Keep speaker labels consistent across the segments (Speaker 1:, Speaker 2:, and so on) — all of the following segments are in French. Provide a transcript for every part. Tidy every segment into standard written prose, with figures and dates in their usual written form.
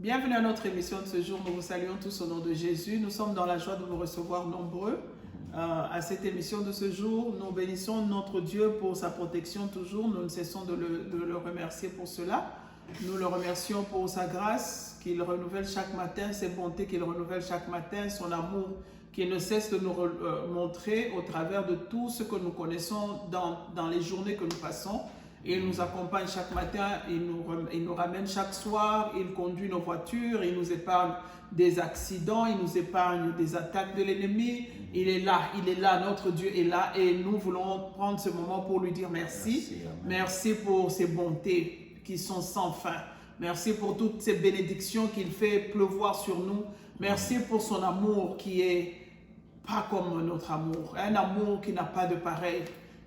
Speaker 1: Bienvenue à notre émission de ce jour. Nous vous saluons tous au nom de Jésus. Nous sommes dans la joie de vous recevoir nombreux à cette émission de ce jour. Nous bénissons notre Dieu pour sa protection toujours. Nous ne cessons de le remercier pour cela. Nous le remercions pour sa grâce qu'il renouvelle chaque matin, ses bontés qu'il renouvelle chaque matin, son amour qui ne cesse de nous montrer au travers de tout ce que nous connaissons dans les journées que nous passons. Il nous accompagne chaque matin, il nous ramène chaque soir, il conduit nos voitures, il nous épargne des accidents, il nous épargne des attaques de l'ennemi. Il est là, notre Dieu est là et nous voulons prendre ce moment pour lui dire merci. Merci pour ses bontés qui sont sans fin. Merci pour toutes ces bénédictions qu'il fait pleuvoir sur nous. Merci pour son amour qui est pas comme notre amour, un amour qui n'a pas de pareil.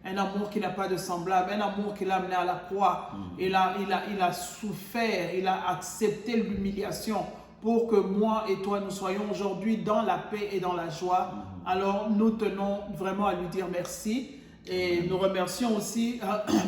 Speaker 1: Un amour qui n'a pas de semblable, un amour qu'il a amené à la croix. Il a souffert, il a accepté l'humiliation pour que moi et toi, nous soyons aujourd'hui dans la paix et dans la joie. Alors, nous tenons vraiment à lui dire merci. Et nous remercions aussi,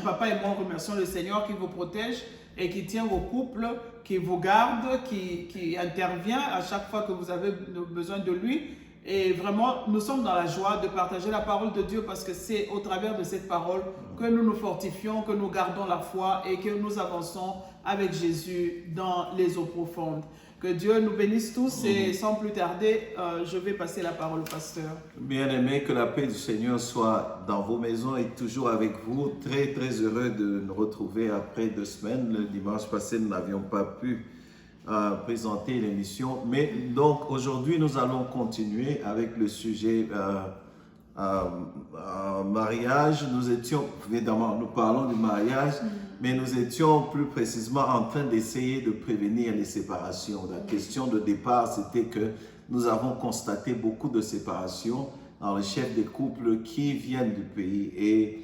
Speaker 1: papa et moi, remercions le Seigneur qui vous protège et qui tient vos couples, qui vous garde, qui intervient à chaque fois que vous avez besoin de lui. Et vraiment, nous sommes dans la joie de partager la parole de Dieu parce que c'est au travers de cette parole que nous nous fortifions, que nous gardons la foi et que nous avançons avec Jésus dans les eaux profondes. Que Dieu nous bénisse tous et sans plus tarder, je vais passer la parole au pasteur.
Speaker 2: Bien-aimés, que la paix du Seigneur soit dans vos maisons et toujours avec vous. Très, très heureux de nous retrouver après 2 semaines. Le dimanche passé, nous n'avions pas pu présenter l'émission. Mais donc aujourd'hui, nous allons continuer avec le sujet mariage. Nous étions, évidemment, nous parlons du mariage, mais nous étions plus précisément en train d'essayer de prévenir les séparations. La question de départ, c'était que nous avons constaté beaucoup de séparations dans les chefs des couples qui viennent du pays. Et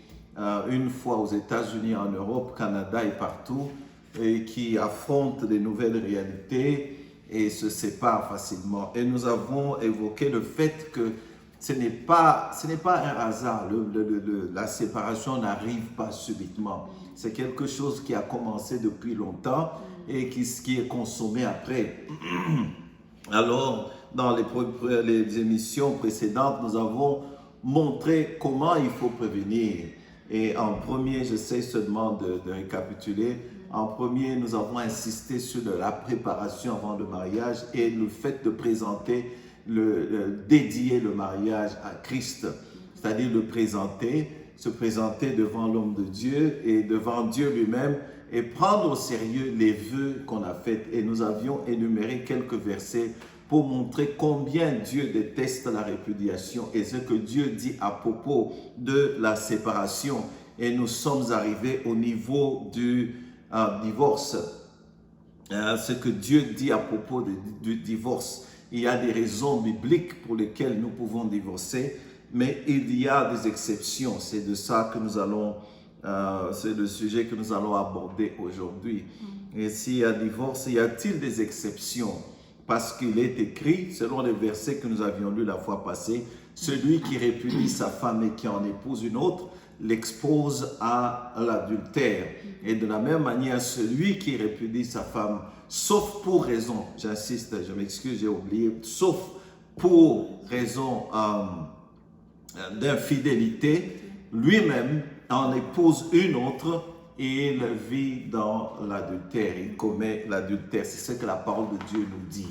Speaker 2: une fois aux États-Unis, en Europe, Canada et partout, et qui affrontent des nouvelles réalités et se séparent facilement. Et nous avons évoqué le fait que ce n'est pas un hasard. La séparation n'arrive pas subitement. C'est quelque chose qui a commencé depuis longtemps et qui est consommé après. Alors, dans les émissions précédentes, nous avons montré comment il faut prévenir. Et en premier, j'essaie seulement de récapituler. En premier, nous avons insisté sur la préparation avant le mariage et le fait de présenter, dédier le mariage à Christ, c'est-à-dire se présenter devant l'homme de Dieu et devant Dieu lui-même et prendre au sérieux les vœux qu'on a faits. Et nous avions énuméré quelques versets pour montrer combien Dieu déteste la répudiation et ce que Dieu dit à propos de la séparation. Et nous sommes arrivés au niveau du divorce. Ce que Dieu dit à propos du divorce. Il y a des raisons bibliques pour lesquelles nous pouvons divorcer, mais il y a des exceptions. C'est de ça que nous allons, c'est le sujet que nous allons aborder aujourd'hui. Et s'il y a divorce, y a-t-il des exceptions? Parce qu'il est écrit, selon les versets que nous avions lus la fois passée, celui qui répudie sa femme et qui en épouse une autre, l'expose à l'adultère. Et de la même manière, celui qui répudie sa femme, sauf pour raison, j'insiste, je m'excuse, j'ai oublié, sauf pour raison d'infidélité, lui-même en épouse une autre et il vit dans l'adultère, il commet l'adultère. C'est ce que la parole de Dieu nous dit.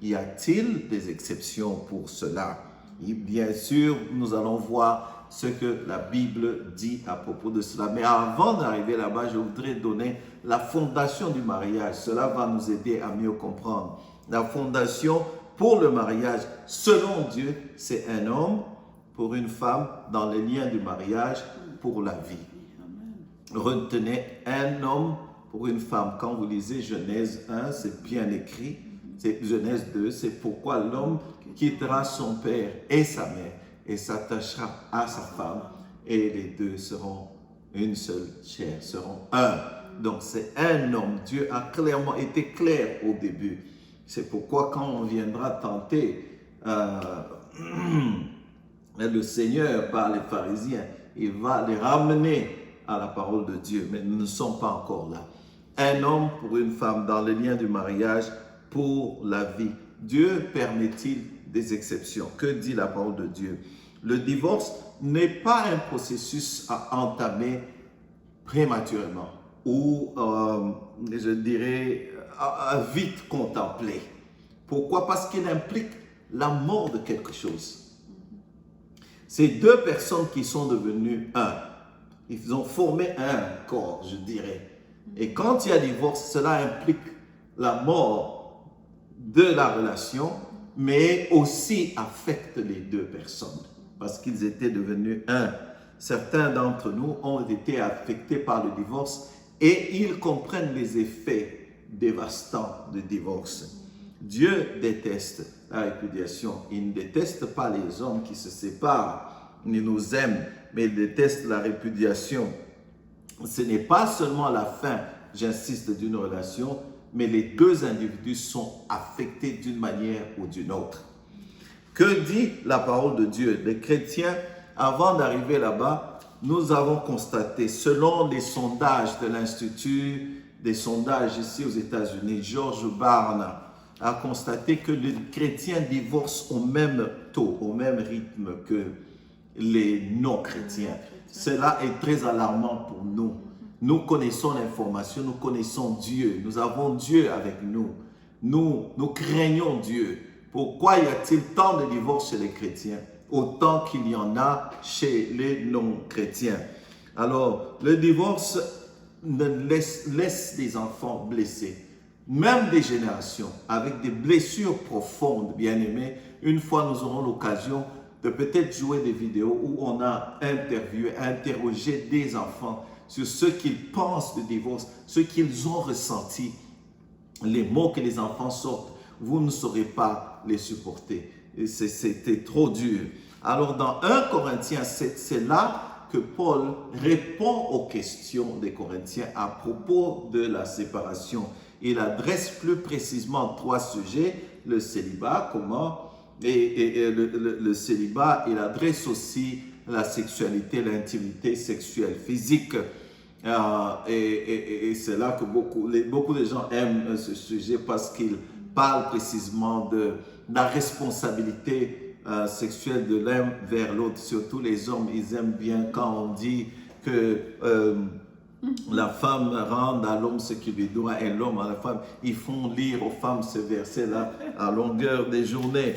Speaker 2: Y a-t-il des exceptions pour cela? Et bien sûr, nous allons voir ce que la Bible dit à propos de cela. Mais avant d'arriver là-bas, je voudrais donner la fondation du mariage. Cela va nous aider à mieux comprendre. La fondation pour le mariage, selon Dieu, c'est un homme pour une femme dans les liens du mariage pour la vie. Retenez un homme pour une femme. Quand vous lisez Genèse 1, c'est bien écrit. C'est Genèse 2, c'est pourquoi l'homme quittera son père et sa mère et s'attachera à sa femme et les deux seront une seule chair, seront un. Donc c'est un homme. Dieu a clairement été clair au début. C'est pourquoi quand on viendra tenter le Seigneur par les pharisiens, il va les ramener à la parole de Dieu. Mais nous ne sommes pas encore là. Un homme pour une femme dans les liens du mariage pour la vie. Dieu permet-il des exceptions? Que dit la parole de Dieu? Le divorce n'est pas un processus à entamer prématurément ou, je dirais, à vite contempler. Pourquoi? Parce qu'il implique la mort de quelque chose. C'est deux personnes qui sont devenues un. Ils ont formé un corps, je dirais. Et quand il y a divorce, cela implique la mort de la relation, mais aussi affecte les deux personnes, parce qu'ils étaient devenus un. Certains d'entre nous ont été affectés par le divorce et ils comprennent les effets dévastants du divorce. Dieu déteste la répudiation. Il ne déteste pas les hommes qui se séparent, ni nous aiment, mais il déteste la répudiation. Ce n'est pas seulement la fin, j'insiste, d'une relation, mais les deux individus sont affectés d'une manière ou d'une autre. Que dit la parole de Dieu? Les chrétiens, avant d'arriver là-bas, nous avons constaté, selon les sondages de l'Institut des sondages ici aux États-Unis, George Barna a constaté que les chrétiens divorcent au même taux, au même rythme que les non-chrétiens. Cela est très alarmant pour nous. Nous connaissons l'information, nous connaissons Dieu, nous avons Dieu avec nous. Nous craignons Dieu. Pourquoi y a-t-il tant de divorces chez les chrétiens, autant qu'il y en a chez les non-chrétiens? Alors, le divorce laisse des enfants blessés, même des générations, avec des blessures profondes, bien aimés. Une fois, nous aurons l'occasion de peut-être jouer des vidéos où on a interrogé des enfants sur ce qu'ils pensent du divorce, ce qu'ils ont ressenti. Les mots que les enfants sortent, vous ne saurez pas les supporter. C'était trop dur. Alors dans 1 Corinthiens 7, c'est là que Paul répond aux questions des Corinthiens à propos de la séparation. Il adresse plus précisément 3 sujets: le célibat, comment, et le célibat. Il adresse aussi la sexualité, l'intimité sexuelle, physique. Et c'est là que beaucoup de gens aiment ce sujet, parce qu'il parle précisément de la responsabilité sexuelle de l'un vers l'autre. Surtout les hommes, ils aiment bien quand on dit que la femme rende à l'homme ce qu'il lui doit et l'homme à la femme. Ils font lire aux femmes ce verset-là à longueur des journées.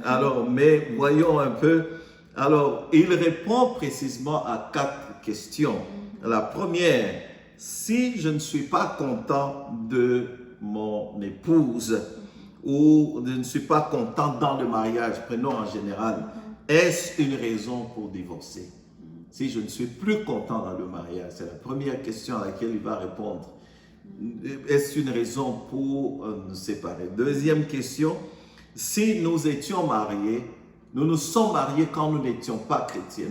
Speaker 2: Alors, mais voyons un peu. Alors, il répond précisément à 4 questions. La première: si je ne suis pas content de mon épouse, ou je ne suis pas content dans le mariage, prenons en général, est-ce une raison pour divorcer? Si je ne suis plus content dans le mariage, c'est la première question à laquelle il va répondre. Est-ce une raison pour nous séparer? Deuxième question: si nous étions mariés, nous nous sommes mariés quand nous n'étions pas chrétiens,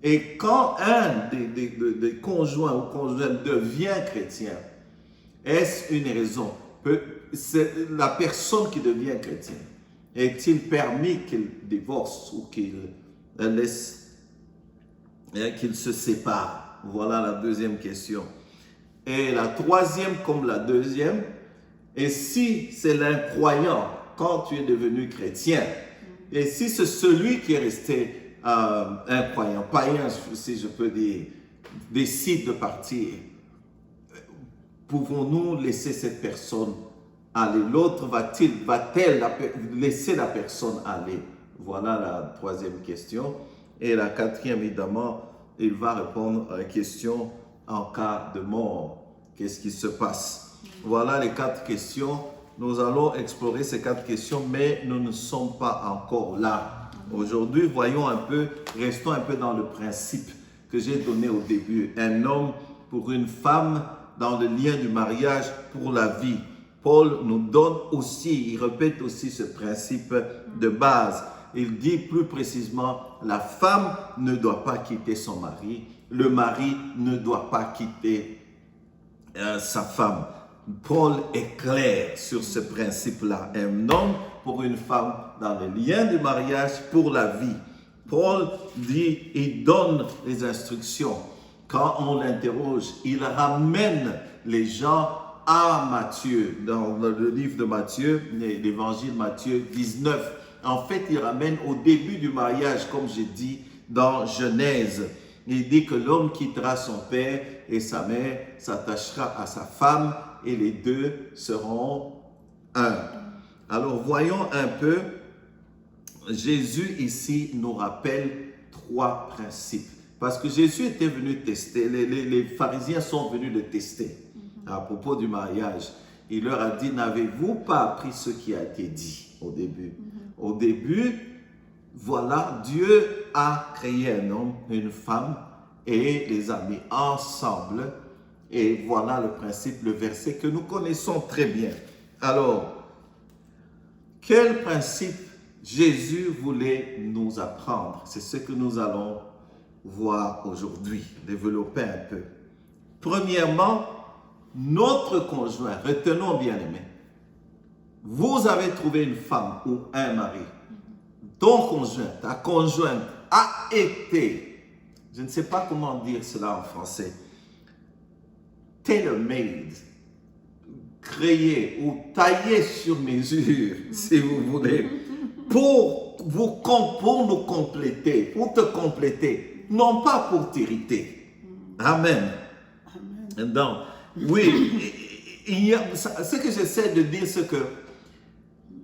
Speaker 2: et quand un des conjoints ou conjointes devient chrétien, est-ce une raison? C'est la personne qui devient chrétienne. Est-il permis qu'il divorce ou qu'il se sépare? Voilà la deuxième question. Et la troisième, comme la deuxième, et si c'est l'incroyant quand tu es devenu chrétien, et si c'est celui qui est resté incroyant, païen, si je peux dire, décide de partir, pouvons-nous laisser cette personne aller? L'autre va-t-elle laisser la personne aller? Voilà la troisième question. Et la quatrième, évidemment, il va répondre à la question: en cas de mort, qu'est-ce qui se passe? Voilà les 4 questions. Nous allons explorer ces 4 questions, mais nous ne sommes pas encore là. Aujourd'hui, voyons un peu, restons un peu dans le principe que j'ai donné au début. Un homme pour une femme dans le lien du mariage pour la vie. Paul nous donne aussi, il répète aussi ce principe de base. Il dit plus précisément: la femme ne doit pas quitter son mari, le mari ne doit pas quitter sa femme. Paul est clair sur ce principe-là. Un homme pour une femme dans le lien du mariage pour la vie. Paul dit, il donne les instructions. Quand on l'interroge, il ramène les gens à Matthieu, dans le livre de Matthieu, l'évangile Matthieu 19. En fait, il ramène au début du mariage, comme j'ai dit dans Genèse. Il dit que l'homme quittera son père et sa mère, s'attachera à sa femme et les deux seront un. Alors voyons un peu, Jésus ici nous rappelle 3 principes. Parce que Jésus était venu tester, les pharisiens sont venus le tester à propos du mariage. Il leur a dit, n'avez-vous pas appris ce qui a été dit au début? Au début, voilà, Dieu a créé un homme, une femme et les a mis ensemble. Et voilà le principe, le verset que nous connaissons très bien. Alors, quel principe Jésus voulait nous apprendre? C'est ce que nous allons voir aujourd'hui, développer un peu. Premièrement, notre conjoint, retenons bien aimé, vous avez trouvé une femme ou un mari, ton conjoint, ta conjointe a été, je ne sais pas comment dire cela en français, tailor-made, créé ou taillé sur mesure, si vous voulez, pour nous compléter, pour te compléter, non pas pour t'irriter. Amen. Donc, oui, ce que j'essaie de dire, c'est que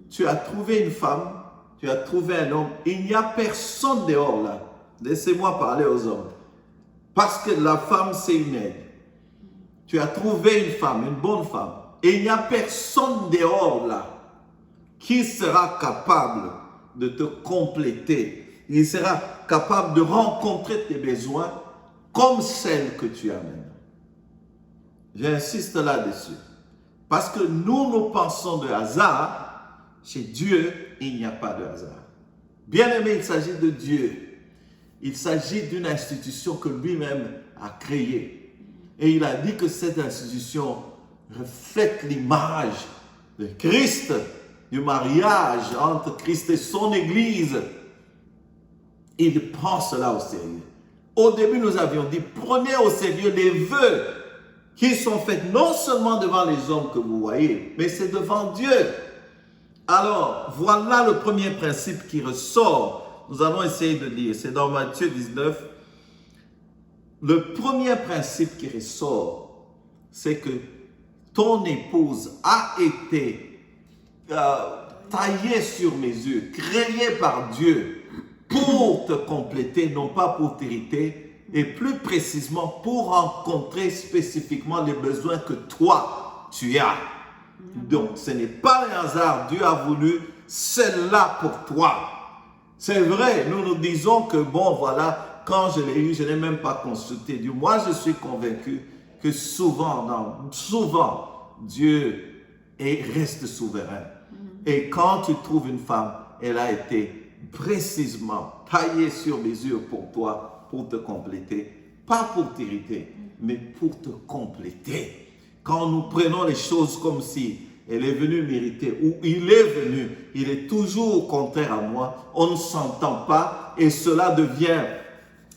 Speaker 2: tu as trouvé une femme, tu as trouvé un homme, il n'y a personne dehors là. Laissez-moi parler aux hommes. Parce que la femme, c'est une aide. Tu as trouvé une femme, une bonne femme, et il n'y a personne dehors là qui sera capable de te compléter. Il sera capable de rencontrer tes besoins comme celle que tu as maintenant. J'insiste là-dessus. Parce que nous pensons de hasard. Chez Dieu, il n'y a pas de hasard. Bien aimé, il s'agit de Dieu. Il s'agit d'une institution que lui-même a créée. Et il a dit que cette institution reflète l'image de Christ, du mariage entre Christ et son Église. Il prend cela au sérieux. Au début, nous avions dit, prenez au sérieux les vœux qui sont faits non seulement devant les hommes que vous voyez, mais c'est devant Dieu. Alors, voilà le premier principe qui ressort. Nous allons essayer de lire. C'est dans Matthieu 19. Le premier principe qui ressort, c'est que ton épouse a été taillée sur mesure, créée par Dieu pour te compléter, non pas pour t'irriter, et plus précisément pour rencontrer spécifiquement les besoins que toi, tu as. Donc, ce n'est pas un hasard. Dieu a voulu celle-là pour toi. C'est vrai, nous disons que, bon, voilà, quand je l'ai eu, je n'ai même pas consulté Dieu. Moi, je suis convaincu que souvent, Dieu reste souverain. Et quand tu trouves une femme, elle a été précisément taillée sur mesure pour toi, pour te compléter. Pas pour t'irriter, mais pour te compléter. Quand nous prenons les choses comme si elle est venue m'irriter ou il est venu, il est toujours contraire à moi, on ne s'entend pas et cela devient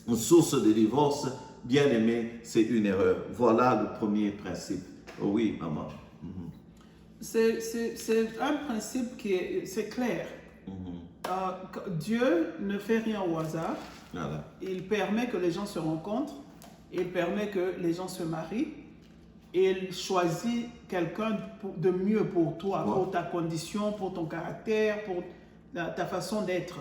Speaker 2: une source de divorce. Bien aimé, c'est une erreur. Voilà le premier principe. Oh oui, maman.
Speaker 1: C'est un principe qui est clair. Dieu ne fait rien au hasard.
Speaker 2: Voilà.
Speaker 1: Il permet que les gens se rencontrent. Il permet que les gens se marient. Il choisit quelqu'un de mieux pour toi,
Speaker 2: wow,
Speaker 1: pour ta condition, pour ton caractère, pour ta façon d'être.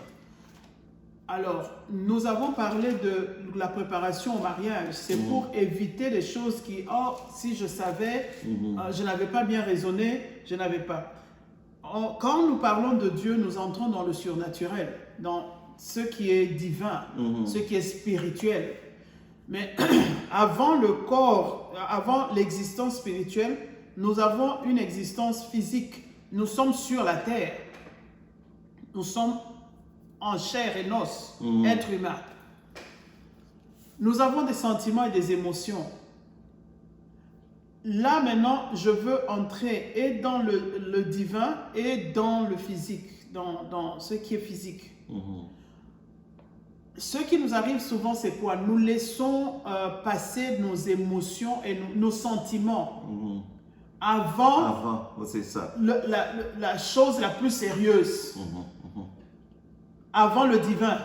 Speaker 1: Alors, nous avons parlé de la préparation au mariage. C'est pour éviter des choses qui, oh, si je savais, je n'avais pas bien raisonné, je n'avais pas. Quand nous parlons de Dieu, nous entrons dans le surnaturel, dans ce qui est divin, ce qui est spirituel. Mais avant le corps, avant l'existence spirituelle, nous avons une existence physique. Nous sommes sur la terre. Nous sommes en chair et os, êtres humains. Nous avons des sentiments et des émotions. Là maintenant, je veux entrer et dans le divin et dans le physique, dans ce qui est physique. Ce qui nous arrive souvent, c'est quoi? Nous laissons passer nos émotions et nos sentiments avant
Speaker 2: c'est ça.
Speaker 1: la chose la plus sérieuse, avant le divin.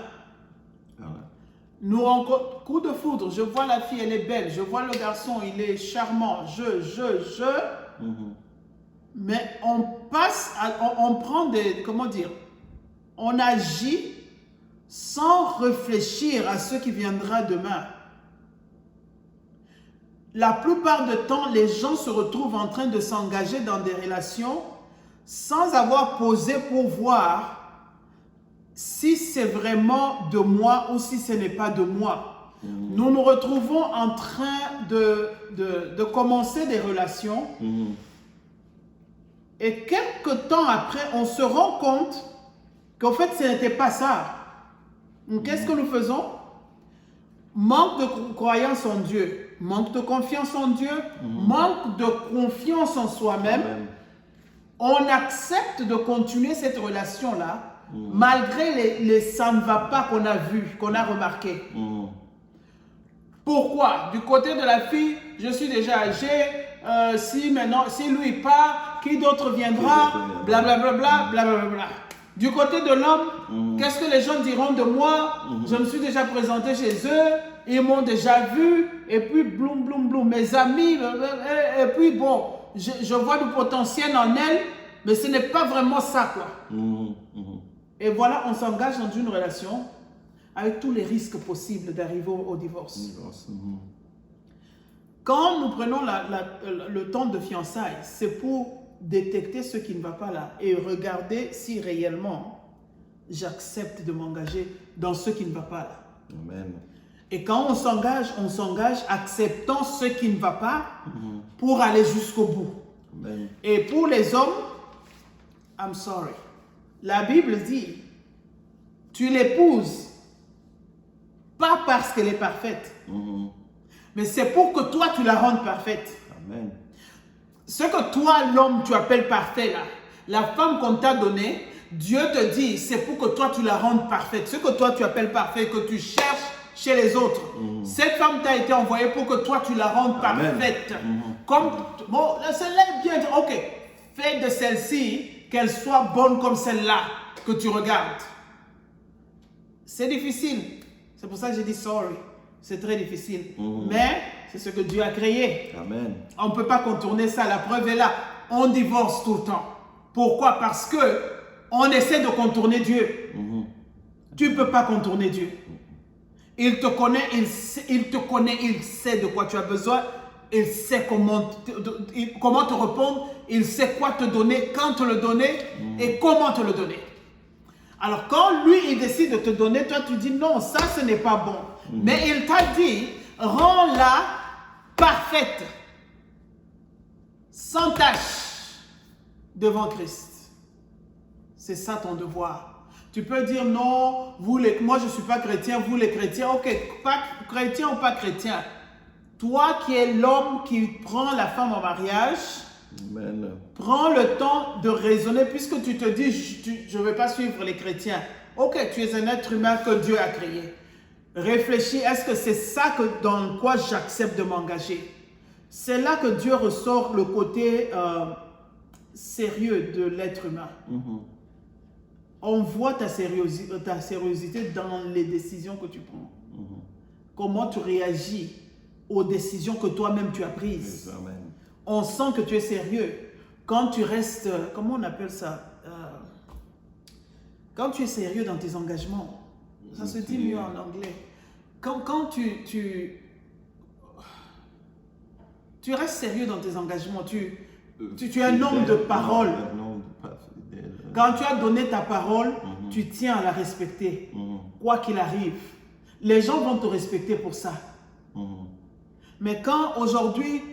Speaker 1: Nous rencontrons coup de foudre, je vois la fille, elle est belle, je vois le garçon, il est charmant, mais on passe, on prend des, comment dire, on agit sans réfléchir à ce qui viendra demain. La plupart du temps, les gens se retrouvent en train de s'engager dans des relations sans avoir posé pour voir si c'est vraiment de moi ou si ce n'est pas de moi. Nous nous retrouvons en train de commencer des relations et quelques temps après, on se rend compte qu'en fait, ce n'était pas ça. Qu'est-ce que nous faisons? Manque de croyance en Dieu, manque de confiance en Dieu, manque de confiance en soi-même. On accepte de continuer cette relation-là malgré les ça ne va pas qu'on a vu, qu'on a remarqué. Pourquoi? Du côté de la fille, je suis déjà âgé, si lui part, qui d'autre viendra, blablabla, blablabla. Du côté de l'homme, qu'est-ce que les gens diront de moi? Je me suis déjà présenté chez eux, ils m'ont déjà vu, et puis bloum, bloum, bloum, mes amis, et puis bon, je vois du potentiel en elle, mais ce n'est pas vraiment ça, quoi. Et voilà, on s'engage dans une relation avec tous les risques possibles d'arriver au divorce. Quand nous prenons le temps de fiançailles, c'est pour détecter ce qui ne va pas là et regarder si réellement j'accepte de m'engager dans ce qui ne va pas là.
Speaker 2: Amen.
Speaker 1: Et quand on s'engage acceptant ce qui ne va pas pour aller jusqu'au bout.
Speaker 2: Amen.
Speaker 1: Et pour les hommes, I'm sorry. La Bible dit, tu l'épouses pas parce qu'elle est parfaite, mais c'est pour que toi tu la rendes parfaite.
Speaker 2: Amen.
Speaker 1: Ce que toi, l'homme, tu appelles parfait là, la femme qu'on t'a donnée, Dieu te dit, c'est pour que toi tu la rendes parfaite. Ce que toi tu appelles parfait, que tu cherches chez les autres. Cette femme t'a été envoyée pour que toi tu la rendes parfaite. Comme, bon, celle-là est bien, ok, fais de celle-ci qu'elle soit bonne comme celle-là que tu regardes. C'est difficile. C'est pour ça que j'ai dit sorry. C'est très difficile. Mais c'est ce que Dieu a créé.
Speaker 2: Amen.
Speaker 1: On ne peut pas contourner ça. La preuve est là. On divorce tout le temps. Pourquoi? Parce que on essaie de contourner Dieu. Tu ne peux pas contourner Dieu. Il te connaît, il sait de quoi tu as besoin. Il sait comment te répondre. Il sait quoi te donner, quand te le donner et comment te le donner. Alors quand lui, il décide de te donner, toi tu dis non, ça ce n'est pas bon. Mais il t'a dit, rends-la parfaite, sans tache, devant Christ. C'est ça ton devoir. Tu peux dire non, moi je ne suis pas chrétien, vous les chrétiens, ok, pas chrétien ou pas chrétien. Toi qui es l'homme qui prend la femme en mariage,
Speaker 2: Amen.
Speaker 1: Prends le temps de raisonner puisque tu te dis je ne vais pas suivre les chrétiens. Ok, tu es un être humain que Dieu a créé. Réfléchis, est-ce que c'est ça dans quoi j'accepte de m'engager? C'est là que Dieu ressort le côté sérieux de l'être humain. On voit ta sérieuxité dans les décisions que tu prends. Comment tu réagis aux décisions que toi-même tu as prises.
Speaker 2: Amen.
Speaker 1: On sent que tu es sérieux. Quand tu restes, comment on appelle ça? Quand tu es sérieux dans tes engagements, ça se dit mieux en anglais. Quand tu restes sérieux dans tes engagements, tu es un homme de parole. Quand tu as donné ta parole, tu tiens à la respecter, quoi qu'il arrive. Les gens vont te respecter pour ça. Mais quand aujourd'hui,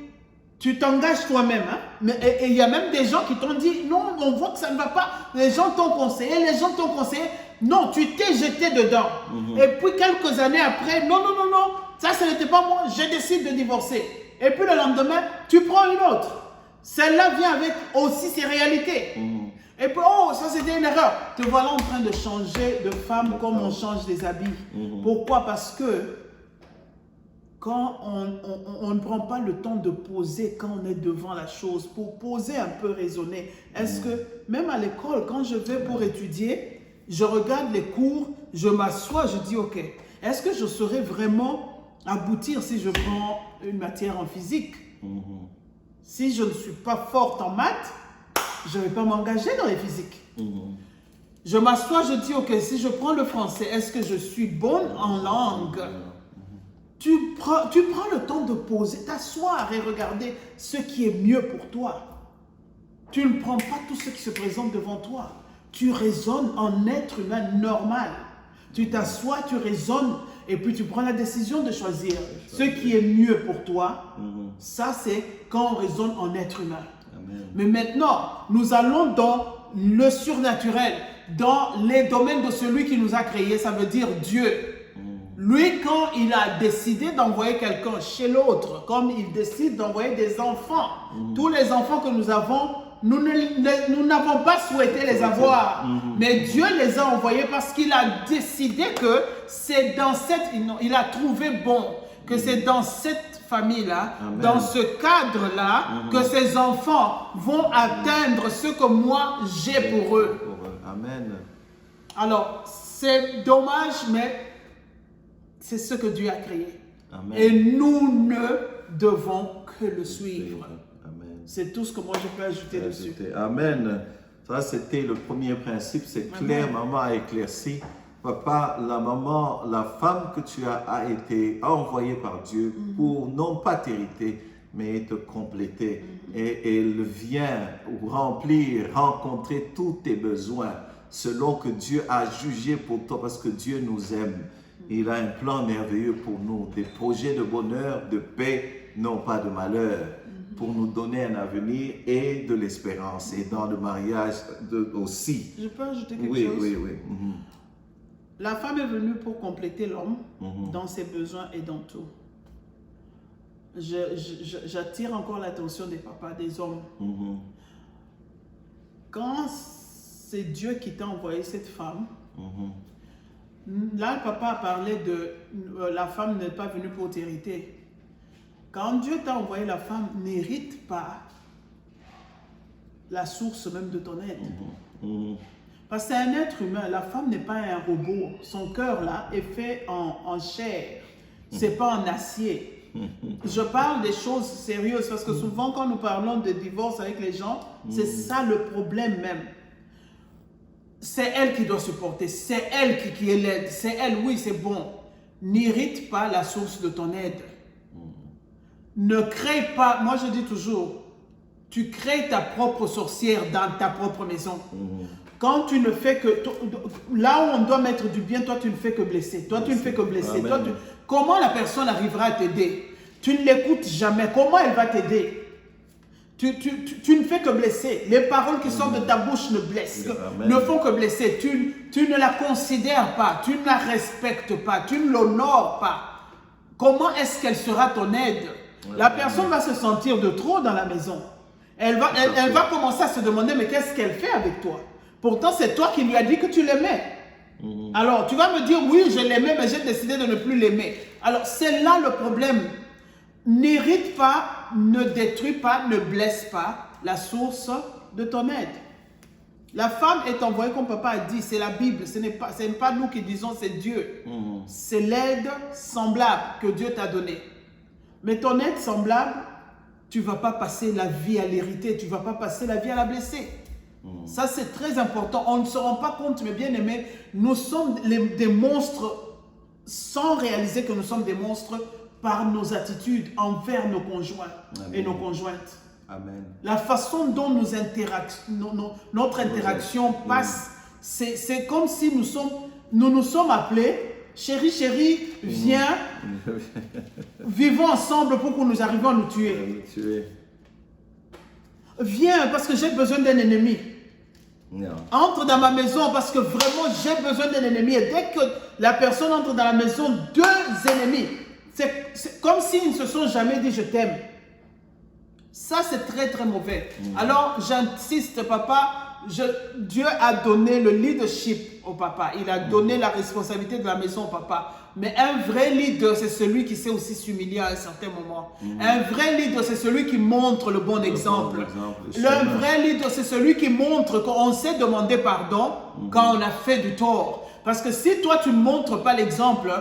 Speaker 1: tu t'engages toi-même, et il y a même des gens qui t'ont dit, non, on voit que ça ne va pas. Les gens t'ont conseillé, non, tu t'es jeté dedans. Et puis quelques années après, non, ça ce n'était pas moi, je décide de divorcer. Et puis le lendemain, tu prends une autre. Celle-là vient avec aussi ses réalités. Et puis, oh, ça c'était une erreur. Te voilà en train de changer de femme comme on change des habits. Pourquoi? Parce que quand on ne prend pas le temps de poser quand on est devant la chose, pour poser un peu, raisonner. Est-ce que, même à l'école, quand je vais pour étudier, je regarde les cours, je m'assois, je dis, ok, est-ce que je saurais vraiment aboutir si je prends une matière en physique? Si je ne suis pas forte en maths, je ne vais pas m'engager dans les physiques. Je m'assois, je dis, ok, si je prends le français, est-ce que je suis bonne en langue? Tu prends le temps de poser, t'asseoir et regarder ce qui est mieux pour toi. Tu ne prends pas tout ce qui se présente devant toi. Tu raisonnes en être humain normal. Tu t'assois, tu raisonnes et puis tu prends la décision de choisir ce qui est mieux pour toi. Ça, c'est quand on raisonne en être humain.
Speaker 2: Amen.
Speaker 1: Mais maintenant, nous allons dans le surnaturel, dans les domaines de celui qui nous a créés, ça veut dire Dieu. Lui, quand il a décidé d'envoyer quelqu'un chez l'autre, comme il décide d'envoyer des enfants, tous les enfants que nous avons, nous n'avons pas souhaité les avoir, mais Dieu les a envoyés parce qu'il a décidé que c'est dans il a trouvé bon, que c'est dans cette famille-là, dans ce cadre-là, que ces enfants vont atteindre ce que moi j'ai pour eux.
Speaker 2: Amen.
Speaker 1: Alors, c'est dommage, mais c'est ce que Dieu a créé.
Speaker 2: Amen.
Speaker 1: Et nous ne devons que le suivre.
Speaker 2: Amen.
Speaker 1: C'est tout ce que moi je peux ajouter dessus.
Speaker 2: Amen. Ça, c'était le premier principe. C'est clair, maman a éclairci. Papa, la maman, la femme que tu as a été envoyée par Dieu pour non pas t'hériter, mais te compléter. Et elle vient remplir, rencontrer tous tes besoins selon que Dieu a jugé pour toi, parce que Dieu nous aime. Il a un plan merveilleux pour nous, des projets de bonheur, de paix, non pas de malheur, pour nous donner un avenir et de l'espérance. Et dans le mariage aussi.
Speaker 1: Je peux ajouter quelque chose?
Speaker 2: Oui.
Speaker 1: La femme est venue pour compléter l'homme dans ses besoins et dans tout. J'attire encore l'attention des papas, des hommes. Quand c'est Dieu qui t'a envoyé cette femme, là le papa a parlé de la femme n'est pas venue pour t'hériter. Quand Dieu t'a envoyé la femme, n'hérite pas la source même de ton aide. Parce que c'est un être humain, la femme n'est pas un robot. Son cœur là est fait en chair, c'est pas en acier. Je parle des choses sérieuses parce que souvent quand nous parlons de divorce avec les gens, c'est ça le problème même. C'est elle qui doit supporter, c'est elle qui est l'aide, c'est elle, oui c'est bon. N'irrite pas la source de ton aide. Ne crée pas, moi je dis toujours, tu crées ta propre sorcière dans ta propre maison. Quand tu ne fais que, là où on doit mettre du bien, toi tu ne fais que blesser, toi tu ne fais que blesser. Toi, comment la personne arrivera à t'aider? Tu ne l'écoutes jamais, comment elle va t'aider? Tu ne fais que blesser. Les paroles qui sortent de ta bouche ne blessent, ne font que blesser. Tu ne la considères pas, tu ne la respectes pas, tu ne l'honores pas. Comment est-ce qu'elle sera ton aide? La personne va se sentir de trop dans la maison. Elle va commencer à se demander, mais qu'est-ce qu'elle fait avec toi? Pourtant, c'est toi qui lui as dit que tu l'aimais. Alors, tu vas me dire, oui, je l'aimais, mais j'ai décidé de ne plus l'aimer. Alors, c'est là le problème. N'hérite pas, ne détruis pas, ne blesse pas la source de ton aide. La femme est envoyée, comme papa a dit, c'est la Bible, ce n'est pas nous qui disons, c'est Dieu. C'est l'aide semblable que Dieu t'a donnée. Mais ton aide semblable, tu ne vas pas passer la vie à l'hériter, tu ne vas pas passer la vie à la blesser. Ça, c'est très important. On ne se rend pas compte, mais bien aimés, nous sommes des monstres sans réaliser que nous sommes des monstres par nos attitudes envers nos conjoints et nos conjointes.
Speaker 2: Amen.
Speaker 1: La façon dont notre interaction passe, c'est comme si nous nous sommes appelés, chérie, viens, vivons ensemble pour que nous arrivions à nous tuer. Viens parce que j'ai besoin d'un ennemi.
Speaker 2: Non.
Speaker 1: Entre dans ma maison parce que vraiment j'ai besoin d'un ennemi. Et dès que la personne entre dans la maison, deux ennemis. C'est comme s'ils ne se sont jamais dit je t'aime. Ça c'est très très mauvais. Alors j'insiste papa, Dieu a donné le leadership au papa. Il a donné la responsabilité de la maison au papa. Mais un vrai leader, c'est celui qui sait aussi s'humilier à un certain moment. Un vrai leader, c'est celui qui montre le bon exemple. Le vrai leader, c'est celui qui montre qu'on sait demander pardon quand on a fait du tort. Parce que si toi, tu ne montres pas l'exemple,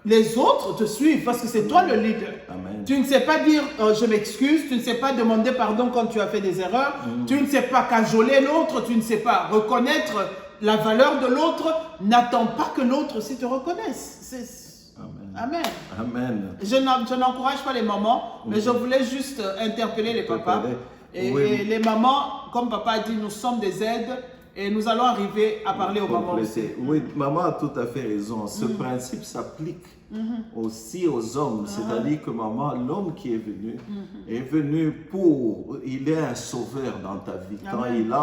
Speaker 1: les autres te suivent parce que c'est toi le leader.
Speaker 2: Amen.
Speaker 1: Tu ne sais pas dire je m'excuse, tu ne sais pas demander pardon quand tu as fait des erreurs, tu ne sais pas cajoler l'autre, tu ne sais pas reconnaître la valeur de l'autre. N'attends pas que l'autre aussi te reconnaisse. Amen.
Speaker 2: Amen.
Speaker 1: Je n'encourage pas les mamans, mais je voulais juste interpeller les papas. Et les mamans, comme papa a dit, nous sommes des aides. Et nous allons arriver à parler aux mamans aussi.
Speaker 2: Oui, maman a tout à fait raison. Ce principe s'applique aussi aux hommes. C'est-à-dire que maman, l'homme qui est venu pour... Il est un sauveur dans ta vie. Quand il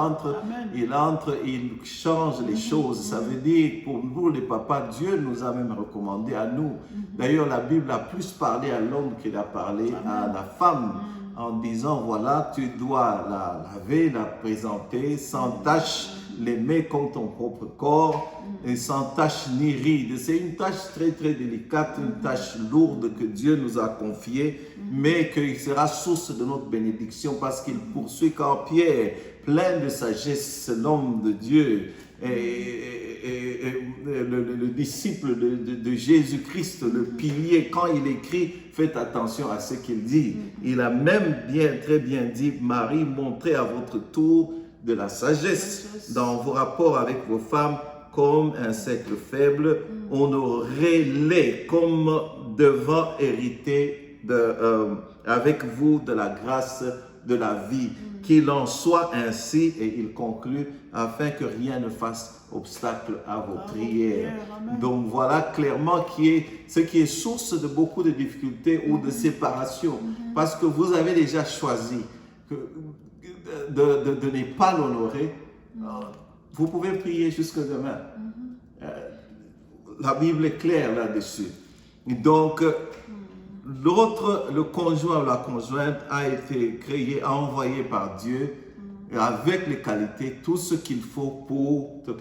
Speaker 2: entre, il change les choses. Ça veut dire, pour les papas, Dieu nous a même recommandé à nous. D'ailleurs, la Bible a plus parlé à l'homme qu'il a parlé à la femme. En disant, voilà, tu dois la laver, la présenter sans tache, l'aimer comme ton propre corps, et sans tache ni ride. C'est une tâche très très délicate, une tâche lourde que Dieu nous a confiée, mais qui sera source de notre bénédiction parce qu'il poursuit quand Pierre, plein de sagesse, l'homme de Dieu, le disciple de Jésus-Christ, le pilier, quand il écrit, faites attention à ce qu'il dit. Il a même très bien dit, Marie, montrez à votre tour de la sagesse dans vos rapports avec vos femmes comme un cercle faible, honorez-les comme devant hériter avec vous de la grâce de la vie. Qu'il en soit ainsi, et il conclut, afin que rien ne fasse obstacle à vos prières. Donc voilà clairement ce qui est source de beaucoup de difficultés ou de séparation. Parce que vous avez déjà choisi de ne pas l'honorer. Vous pouvez prier jusque demain. La Bible est claire là-dessus. Donc, le conjoint ou la conjointe a été créé, envoyé par Dieu avec les qualités, tout ce qu'il faut pour te